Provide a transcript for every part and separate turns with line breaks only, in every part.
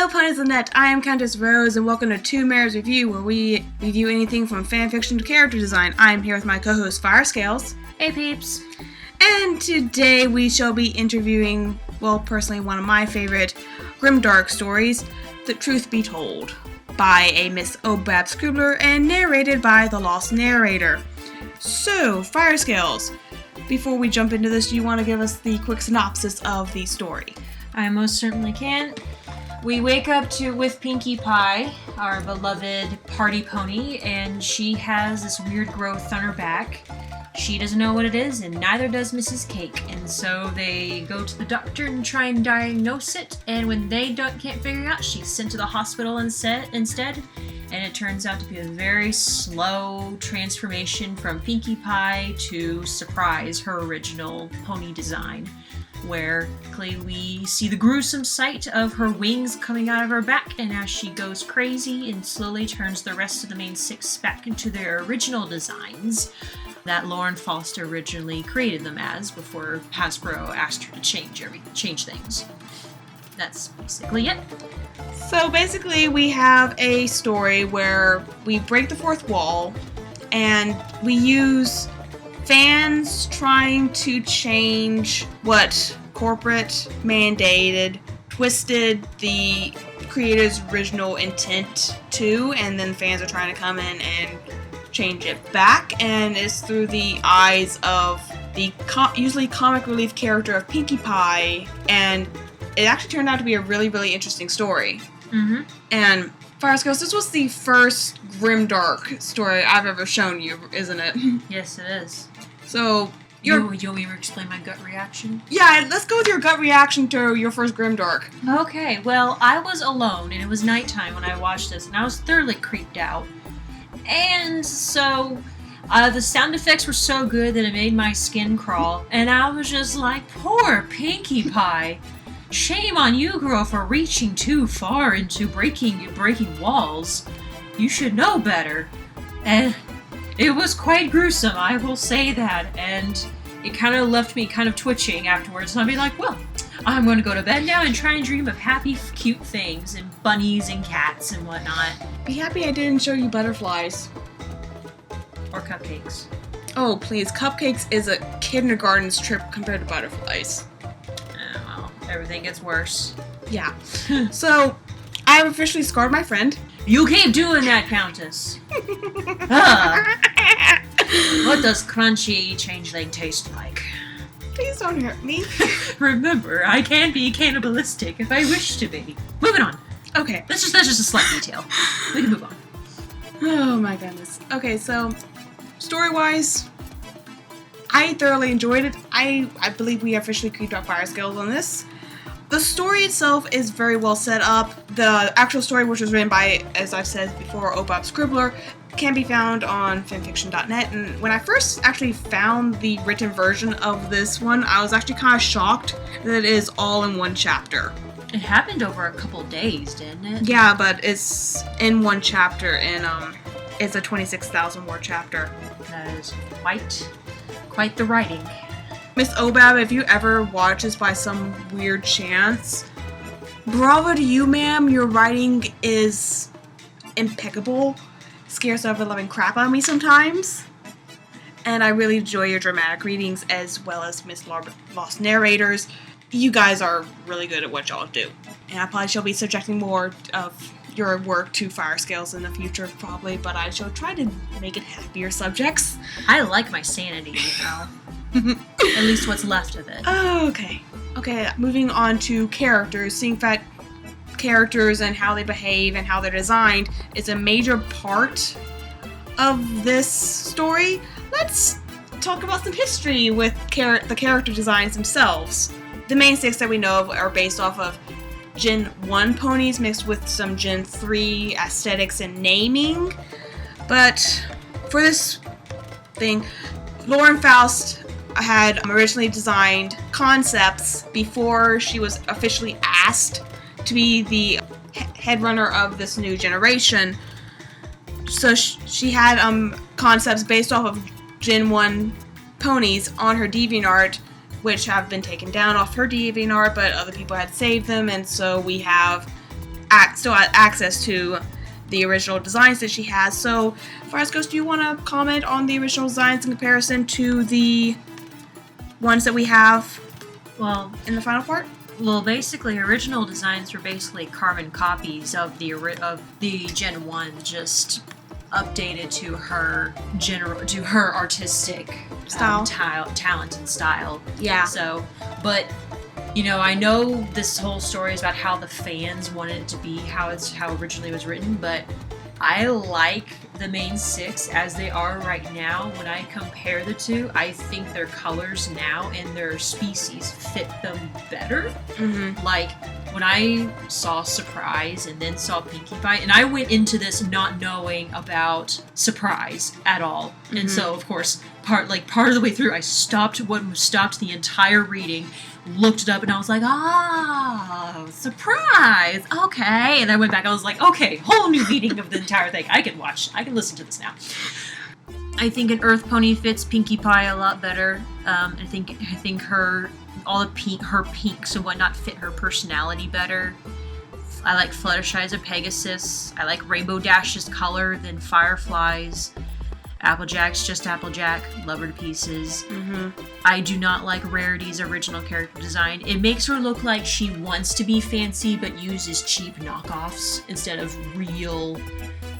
Hello, ponies of the net. I am CountessRose, and welcome to Two Mares Review, where we review anything from fanfiction to character design. I am here with my co-host Firescales.
Hey, peeps.
And today we shall be interviewing, well, personally, one of my favorite grimdark stories, The Truth Be Told, by a Miss Obab Scribbler and narrated by the Lost Narrator. So, Firescales, before we jump into this, do you want to give us the quick synopsis of the story?
I most certainly can. We wake up with Pinkie Pie, our beloved party pony, and she has this weird growth on her back. She doesn't know what it is, and neither does Mrs. Cake, and so they go to the doctor and try and diagnose it, and when they can't figure it out, she's sent to the hospital instead, and it turns out to be a very slow transformation from Pinkie Pie to Surprise, her original pony design, where we see the gruesome sight of her wings coming out of her back, and as she goes crazy and slowly turns the rest of the main six back into their original designs that Lauren Foster originally created them as before Hasbro asked her to change things. That's basically it.
So basically we have a story where we break the fourth wall and we use fans trying to change what corporate mandated, twisted the creator's original intent to, and then fans are trying to come in and change it back, and it's through the eyes of the usually comic relief character of Pinkie Pie, and it actually turned out to be a really, really interesting story.
Mm-hmm.
And Firescales, this was the first grimdark story I've ever shown you, isn't it?
Yes, it is.
So,
you want me to explain my gut reaction?
Yeah, let's go with your gut reaction to your first grimdark.
Okay, well, I was alone, and it was nighttime when I watched this, and I was thoroughly creeped out. And so, the sound effects were so good that it made my skin crawl, and I was just like, poor Pinkie Pie. Shame on you, girl, for reaching too far into breaking walls. You should know better. And it was quite gruesome, I will say that, and it kind of left me kind of twitching afterwards, and I'll be like, well, I'm going to go to bed now and try and dream of happy, cute things, and bunnies and cats and whatnot.
Be happy I didn't show you butterflies.
Or cupcakes.
Oh, please, cupcakes is a kindergarten's trip compared to butterflies.
Well, everything gets worse.
Yeah. So, I have officially scarred my friend.
You keep doing that, Countess! What does crunchy changeling taste like?
Please don't hurt me.
Remember, I can be cannibalistic if I wish to be. Moving on.
Okay.
That's just a slight detail. We can move on.
Oh my goodness. Okay, so, story-wise, I thoroughly enjoyed it. I believe we officially creeped out Firescales on this. The story itself is very well set up. The actual story, which was written by, as I've said before, Obab Scribbler, can be found on fanfiction.net, and when I first actually found the written version of this one, I was actually kind of shocked that it is all in one chapter.
It happened over a couple days, didn't it?
Yeah, but it's in one chapter, and it's a 26,000 word chapter.
That is quite the writing.
Miss Obab, if you ever watch this by some weird chance, bravo to you, ma'am. Your writing is impeccable. Scares the living crap out of me sometimes. And I really enjoy your dramatic readings as well as Miss Lost Narrators. You guys are really good at what y'all do. And I probably shall be subjecting more of your work to Firescales in the future, probably, but I shall try to make it happier subjects.
I like my sanity, you know. At least what's left of it.
Oh, okay. Okay, moving on to characters. Seeing that characters and how they behave and how they're designed is a major part of this story. Let's talk about some history with the character designs themselves. The main six that we know of are based off of Gen 1 ponies mixed with some Gen 3 aesthetics and naming. But for this thing, Lauren Faust had originally designed concepts before she was officially asked to be the head runner of this new generation. So she had concepts based off of Gen 1 ponies on her DeviantArt, which have been taken down off her DeviantArt, but other people had saved them, and so we have still has access to the original designs that she has. So, Frascos, do you want to comment on the original designs in comparison to the ones that we have in the final part?
Well, basically, original designs were basically carbon copies of the Gen 1, just updated to her artistic
style,
talent and style.
Yeah.
So, but I know this whole story is about how the fans wanted it to be, how originally it was written, but I like the main 6 as they are right now. When I compare the two, I think their colors now and their species fit them better.
Mm-hmm.
Like, when I saw Surprise and then saw Pinkie Pie, and I went into this not knowing about Surprise at all. Mm-hmm. And so, of course, part of the way through, I stopped the entire reading, looked it up, and I was like, Surprise! Okay. And I went back, I was like, okay, whole new reading of the entire thing. I can listen to this now. I think an Earth Pony fits Pinkie Pie a lot better. I think her peaks and whatnot fit her personality better. I like Fluttershy as a Pegasus. I like Rainbow Dash's color than Firefly's. Applejack's just Applejack. Love her to pieces.
Mm-hmm.
I do not like Rarity's original character design. It makes her look like she wants to be fancy but uses cheap knockoffs instead of real,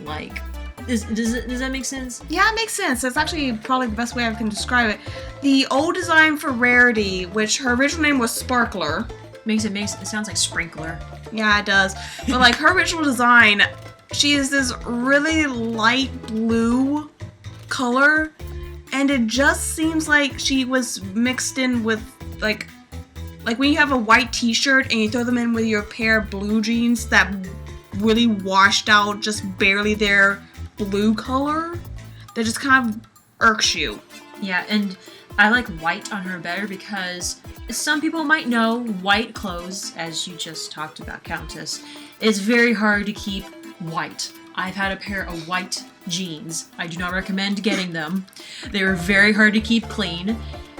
like... Does that make sense?
Yeah, it makes sense. That's actually probably the best way I can describe it. The old design for Rarity, which her original name was Sparkler.
It sounds like Sprinkler.
Yeah, it does. But like her original design, she is this really light blue color, and it just seems like she was mixed in with like when you have a white t-shirt and you throw them in with your pair of blue jeans that really washed out just barely their blue color, that just kind of irks you.
Yeah, and I like white on her better because some people might know white clothes, as you just talked about, Countess, it's very hard to keep white. I've had a pair of white jeans. I do not recommend getting them. They are very hard to keep clean.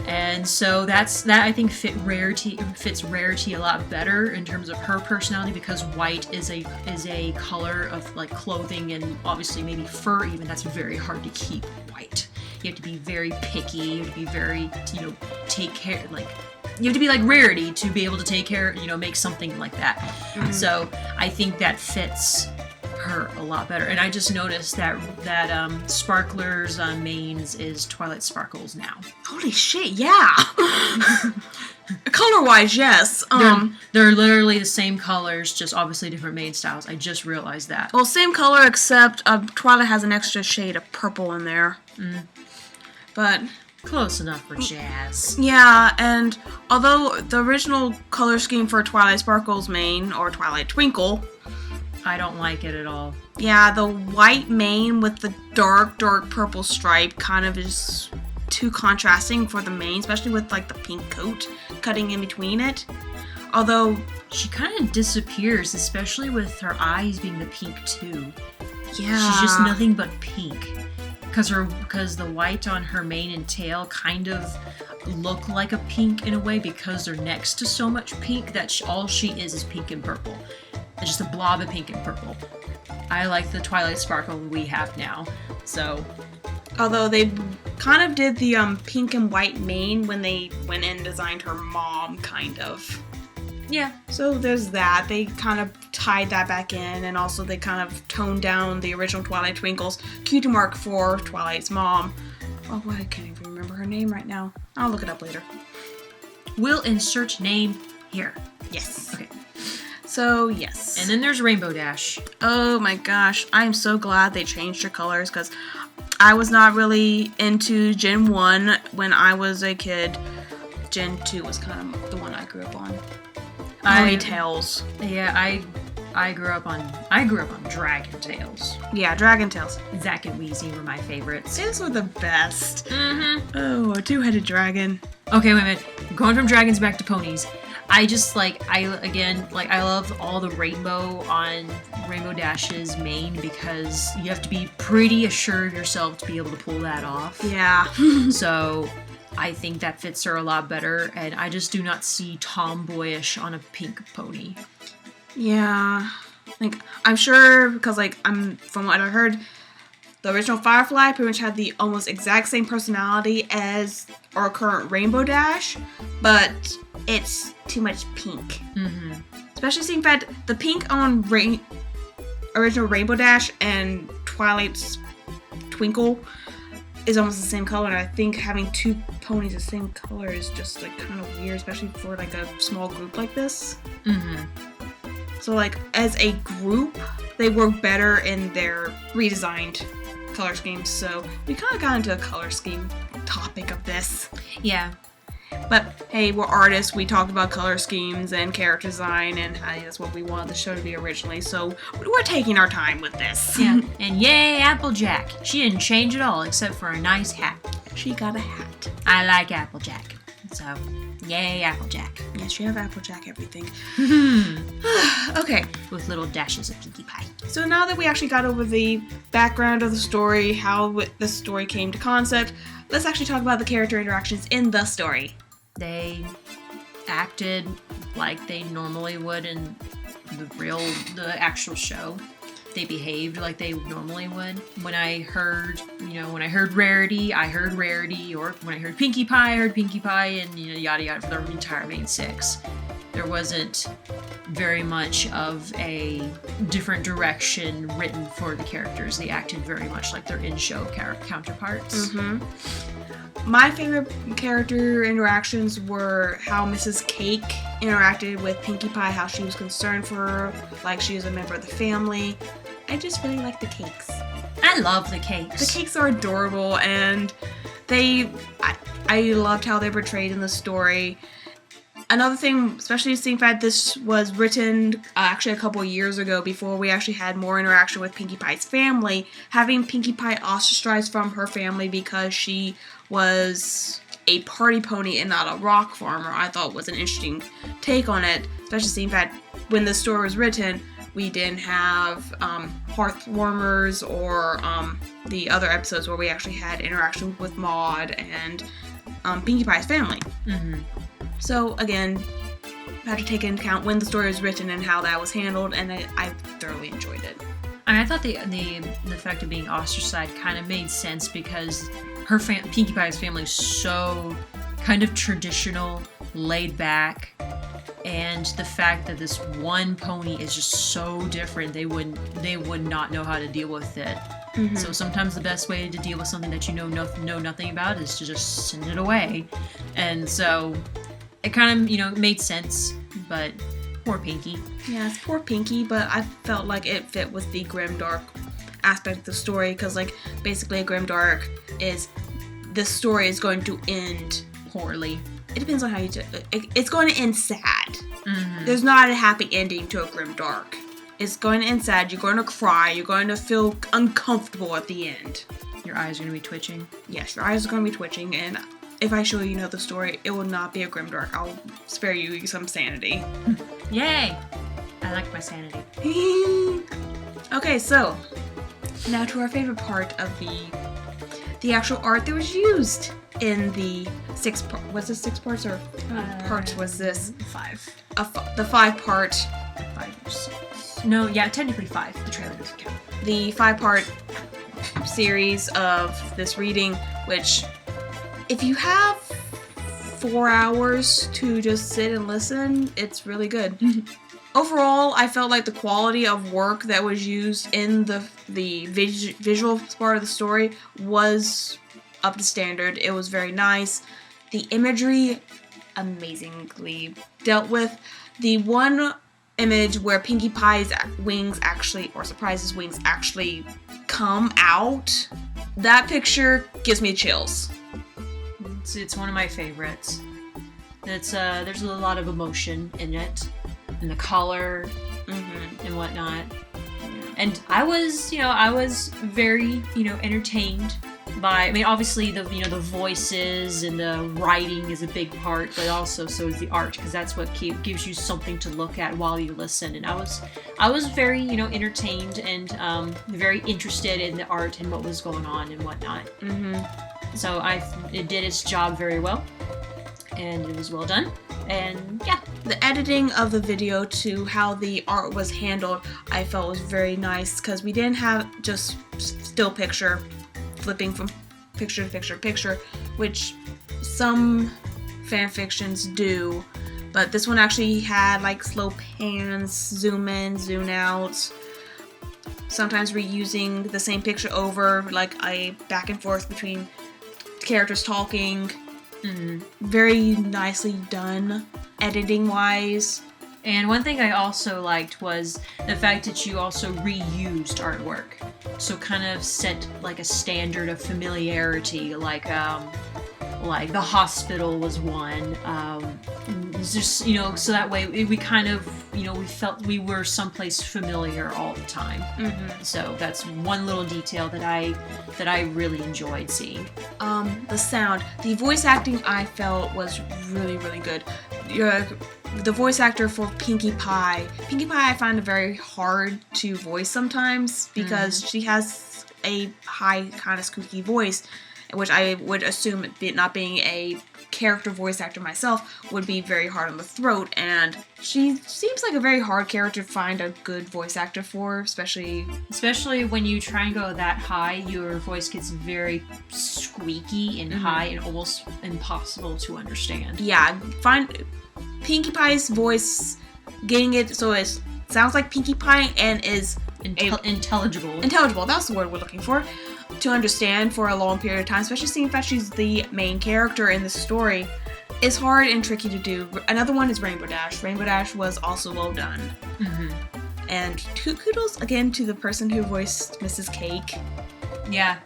And so that I think fits Rarity a lot better in terms of her personality, because white is a color of like clothing and obviously maybe fur even that's very hard to keep white. You have to be very picky, you have to be very, take care, like you have to be like Rarity to be able to take care, make something like that. Mm-hmm. So I think that fits her a lot better. And I just noticed that Sparkler's mains is Twilight Sparkles now.
Holy shit, yeah. Color-wise, yes.
They're literally the same colors, just obviously different main styles. I just realized that.
Well, same color, except Twilight has an extra shade of purple in there.
Mm.
But
close enough for Jazz.
Yeah, and although the original color scheme for Twilight Sparkle's main, or Twilight Twinkle,
I don't like it at all.
Yeah, the white mane with the dark purple stripe kind of is too contrasting for the mane, especially with like the pink coat cutting in between it. Although
she kind of disappears, especially with her eyes being the pink too.
Yeah,
she's just nothing but pink. Because the white on her mane and tail kind of look like a pink in a way because they're next to so much pink that all she is pink and purple. It's just a blob of pink and purple. I like the Twilight Sparkle we have now. So,
although they kind of did the pink and white mane when they went and designed her mom, kind of.
Yeah. So
there's that. They kind of tied that back in, and also they kind of toned down the original Twilight Twinkle's cutie mark for Twilight's mom. Oh, I can't even remember her name right now. I'll look it up later.
We'll insert name here.
Yes.
Okay.
So, yes.
And then there's Rainbow Dash.
Oh my gosh. I am so glad they changed her colors, because I was not really into Gen 1 when I was a kid. Gen 2 was kind of the one I grew up on. Ponytails.
Yeah, I grew up on Dragon Tails.
Yeah, Dragon Tails.
Zack and Wheezy were my favorites.
Those were the best.
Mm-hmm.
Oh, a two-headed dragon.
Okay, wait a minute. Going from dragons back to ponies. I just I love all the rainbow on Rainbow Dash's mane, because you have to be pretty assured of yourself to be able to pull that off.
Yeah.
So I think that fits her a lot better, and I just do not see tomboyish on a pink pony.
Yeah. Like, I'm sure, because, like, from what I heard, the original Firefly pretty much had the almost exact same personality as our current Rainbow Dash, but it's too much pink.
Mm-hmm.
Especially seeing that the pink on original Rainbow Dash and Twilight's Twinkle is almost the same color, and I think having two ponies the same color is just, like, kind of weird, especially for, like, a small group like this.
Mm-hmm.
So, like, as a group, they work better in their redesigned color schemes, so we kind of got into a color scheme topic of this.
Yeah.
But, hey, we're artists, we talked about color schemes and character design, and hey, that's what we wanted the show to be originally, so we're taking our time with this.
Yeah. And yay, Applejack. She didn't change at all, except for a nice hat.
She got a hat.
I like Applejack. So, yay, Applejack.
Yes, you have Applejack everything. Okay.
With little dashes of Pinkie Pie.
So now that we actually got over the background of the story, how the story came to concept, let's actually talk about the character interactions in the story.
They acted like they normally would in the actual show. They behaved like they normally would. When I heard Rarity, I heard Rarity, or when I heard Pinkie Pie, I heard Pinkie Pie, and yada yada for the entire main 6. There wasn't very much of a different direction written for the characters. They acted very much like their in-show counterparts.
Mm-hmm. My favorite character interactions were how Mrs. Cake interacted with Pinkie Pie, how she was concerned for her, like she was a member of the family. I just really like the cakes.
I love the cakes.
The cakes are adorable, and I loved how they were portrayed in the story. Another thing, especially seeing that this was written actually a couple years ago before we actually had more interaction with Pinkie Pie's family, having Pinkie Pie ostracized from her family because she was a party pony and not a rock farmer, I thought was an interesting take on it, especially seeing that when the story was written, we didn't have Hearthwarmers or the other episodes where we actually had interaction with Maude and Pinkie Pie's family.
Mm-hmm.
So again, I had to take into account when the story was written and how that was handled, and I thoroughly enjoyed it.
I mean, I thought the fact of being ostracized kind of made sense because Pinkie Pie's family is so kind of traditional, laid back, and the fact that this one pony is just so different, they would not know how to deal with it. Mm-hmm. So sometimes the best way to deal with something that you know nothing about is to just send it away, and so it kind of made sense, but poor Pinkie.
Yeah, it's poor Pinkie, but I felt like it fit with the grimdark aspect of the story, because like basically a grimdark is this story is going to end
poorly.
It depends on how you do it. It's going to end sad.
Mm-hmm.
There's not a happy ending to a grimdark. It's going to end sad. You're going to cry. You're going to feel uncomfortable at the end.
Your eyes are going to be twitching.
Yes, your eyes are going to be twitching, and if I show you the story, it will not be a grimdark. I'll spare you some sanity.
Yay! I like my sanity.
Okay, so now to our favorite part of the actual art that was used in the 6 parts. Was this 6 parts or parts was this?
5.
The 5-part.
5 or 6. No, yeah, technically 5. The trailer doesn't count.
The 5-part series of this reading, which if you have 4 hours to just sit and listen, it's really good. Overall, I felt like the quality of work that was used in the visual part of the story was up to standard. It was very nice. The imagery, amazingly dealt with. The one image where Pinkie Pie's wings actually, or Surprise's wings actually come out, that picture gives me chills.
It's one of my favorites. It's there's a lot of emotion in it, and the color, and whatnot. And I was very entertained by. I mean, obviously the the voices and the writing is a big part, but also so is the art, because that's what gives you something to look at while you listen. And I was very entertained and very interested in the art and what was going on and whatnot. So it did its job very well. and it was well done. And yeah,
the editing of the video to how the art was handled, I felt was very nice because we didn't have just still picture, flipping from picture to picture, which some fan fictions do, but this one actually had like slow pans, zoom in, zoom out, sometimes reusing the same picture over, like a back and forth between characters talking. Very nicely done, editing wise.
And one thing I also liked was the fact that you also reused artwork. So kind of set like a standard of familiarity, like the hospital was one. Just, you know, so that way we kind of, you know, we felt we were someplace familiar all the time. So that's one little detail that I really enjoyed seeing.
The sound, the voice acting I felt was really, really good. The voice actor for Pinkie Pie I find it very hard to voice sometimes because she has a high kind of squeaky voice, which I would assume, not being a character voice actor myself, would be very hard on the throat, and she seems like a very hard character to find a good voice actor for, especially when you try and go that high, your voice gets very squeaky and high and almost impossible to understand. Yeah, find Pinkie Pie's voice, getting it so it sounds like Pinkie Pie and is intelligible. Intelligible, that's the word we're looking for. To understand for a long period of time, especially seeing that she's the main character in the story, is hard and tricky to do. Another one is Rainbow Dash. Rainbow Dash was also well done. And kudos again to the person who voiced Mrs. Cake. Yeah,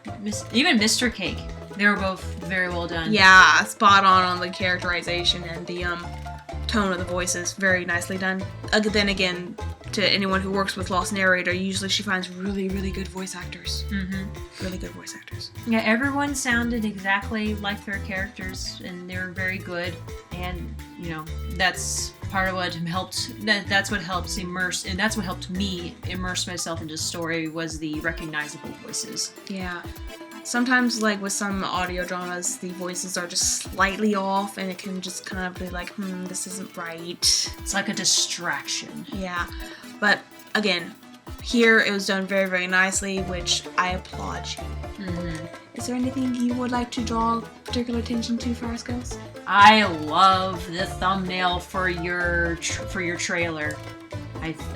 even Mr. Cake. They were both very well done. Yeah, spot on the characterization and the tone of the voices. Very nicely done. Then again, to anyone who works with Lost Narrator, usually she finds really, really good voice actors. Really good voice actors. Yeah, everyone sounded exactly like their characters, and they were very good. And, you know, that's part of what helped. That's what helps immerse, and that's what helped me immerse myself into the story, was the recognizable voices. Yeah. Sometimes, like with some audio dramas, the voices are just slightly off, and it can just kind of be like, this isn't right. It's like a distraction. Yeah. But, again, here it was done very, very nicely, which I applaud you. Is there anything you would like to draw particular attention to for us, girls? I love the thumbnail for your trailer.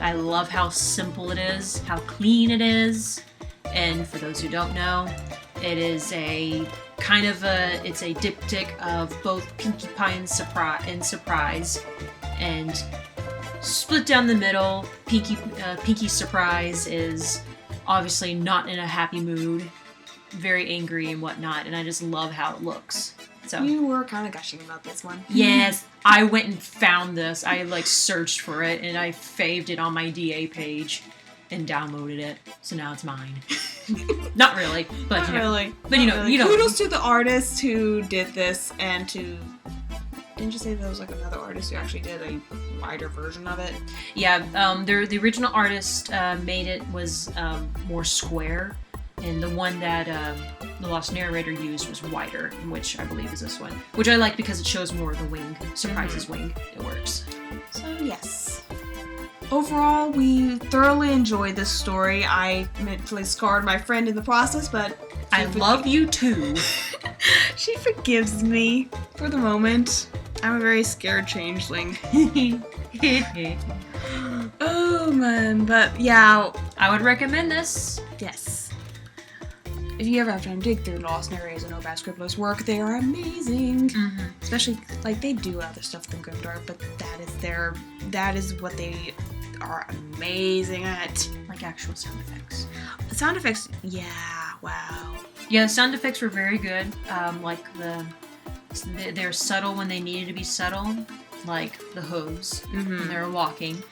I love how simple it is, how clean it is, and for those who don't know, it is a kind of it's a diptych of both Pinkie Pie and Surprise, and split down the middle. Pinkie's Surprise is obviously not in a happy mood, very angry and whatnot, and I just love how it looks. So you were kind of gushing about this one. Yes, I went and found this. I searched for it, and I faved it on my DA page and downloaded it. So now it's mine. Not really, but not really. But you know. Kudos to the artist who did this, and to. Didn't you say there was another artist who actually did a wider version of it? Yeah, the original artist made it was more square, and the one that the Lost Narrator used was wider, which I believe is this one. Which I like because it shows more of the wing, Surprise's wing. It works. So yes. Overall, we thoroughly enjoyed this story. I mentally scarred my friend in the process, but I love you too. She forgives me for the moment. I'm a very scared changeling. Oh man, but yeah, I would recommend this. Yes. If you ever have time to dig through Lost Narrators and Obad Scribbler's work, they are amazing. Especially, they do other stuff than Grimdark, but that is what they are amazing at. Like actual sound effects. The sound effects, yeah, wow. Yeah, the sound effects were very good. They're subtle when they needed to be subtle, like the hooves when they were walking.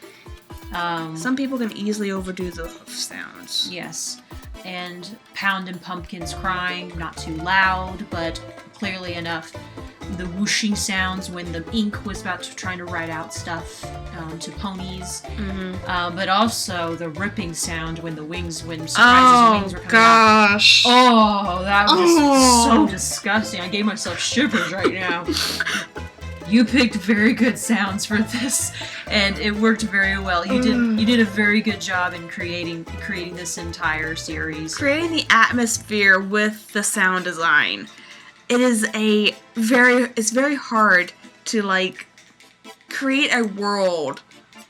Some people can easily overdo the hoof sounds. Yes. And Pound and Pumpkin's crying, not too loud, but clearly enough. The whooshing sounds when the ink was trying to write out stuff to ponies. But also the ripping sound when Surprise's wings were coming out. Oh, that was so disgusting. I gave myself shivers right now.
you picked very good sounds for this, and it worked very well. You did a very good job in creating this entire series.
Creating the atmosphere with the sound design. It's very hard to like create a world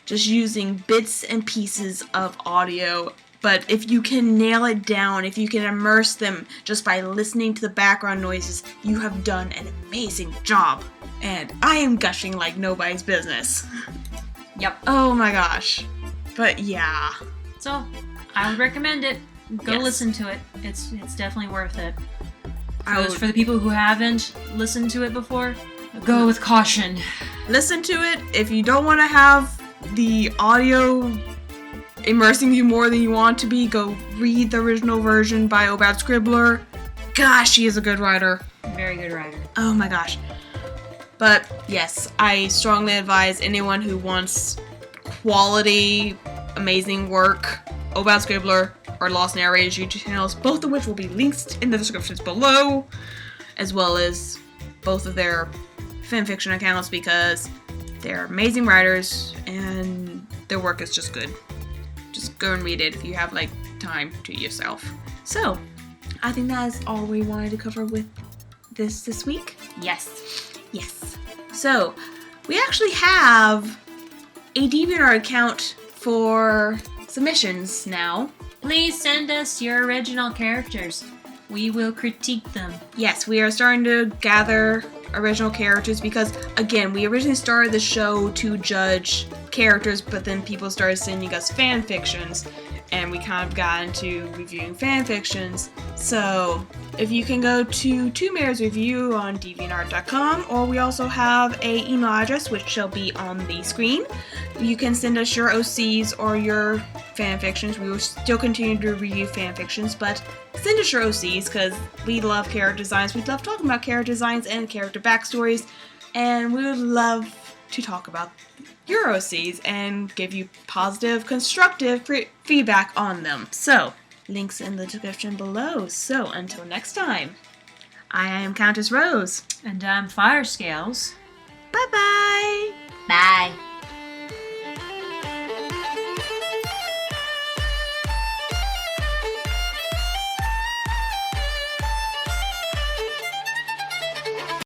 just using bits and pieces of audio. But if you can nail it down, if you can immerse them just by listening to the background noises, you have done an amazing job. And I am gushing like nobody's business.
Yep.
Oh my gosh. But yeah.
So, I would recommend it. Go
Yes.
listen to it. It's definitely worth it.
I
For the people who haven't listened to it before, go with caution.
listen to it. If you don't want to have the audio immersing you more than you want to be, go read the original version by Oh Bad Scribbler. Gosh, she is a good writer.
Very good writer.
Oh my gosh. But yes, I strongly advise anyone who wants quality, amazing work, Oh Bad Scribbler or Lost Narrators YouTube channels, both of which will be linked in the descriptions below, as well as both of their fanfiction accounts, because they're amazing writers and their work is just good. Just go and read it if you have like time to yourself. So, I think that is all we wanted to cover with this week.
Yes.
Yes. So, we actually have a DeviantArt account for submissions now.
Please send us your original characters. We will critique them.
Yes, we are starting to gather original characters because, again, we originally started the show to judge characters, but then people started sending us fan fictions, and we kind of got into reviewing fan fictions. So, if you can go to Two Mares Review on deviantart.com, or we also have a email address which shall be on the screen. You can send us your OCs or your fan fictions. We will still continue to review fan fictions, but send us your OCs because we love character designs. We love talking about character designs and character backstories, and we would love to talk about your OCs and give you positive, constructive feedback on them. So, links in the description below. So, until next time, I am Countess Rose.
And I'm Fire Scales.
Bye-bye!
Bye.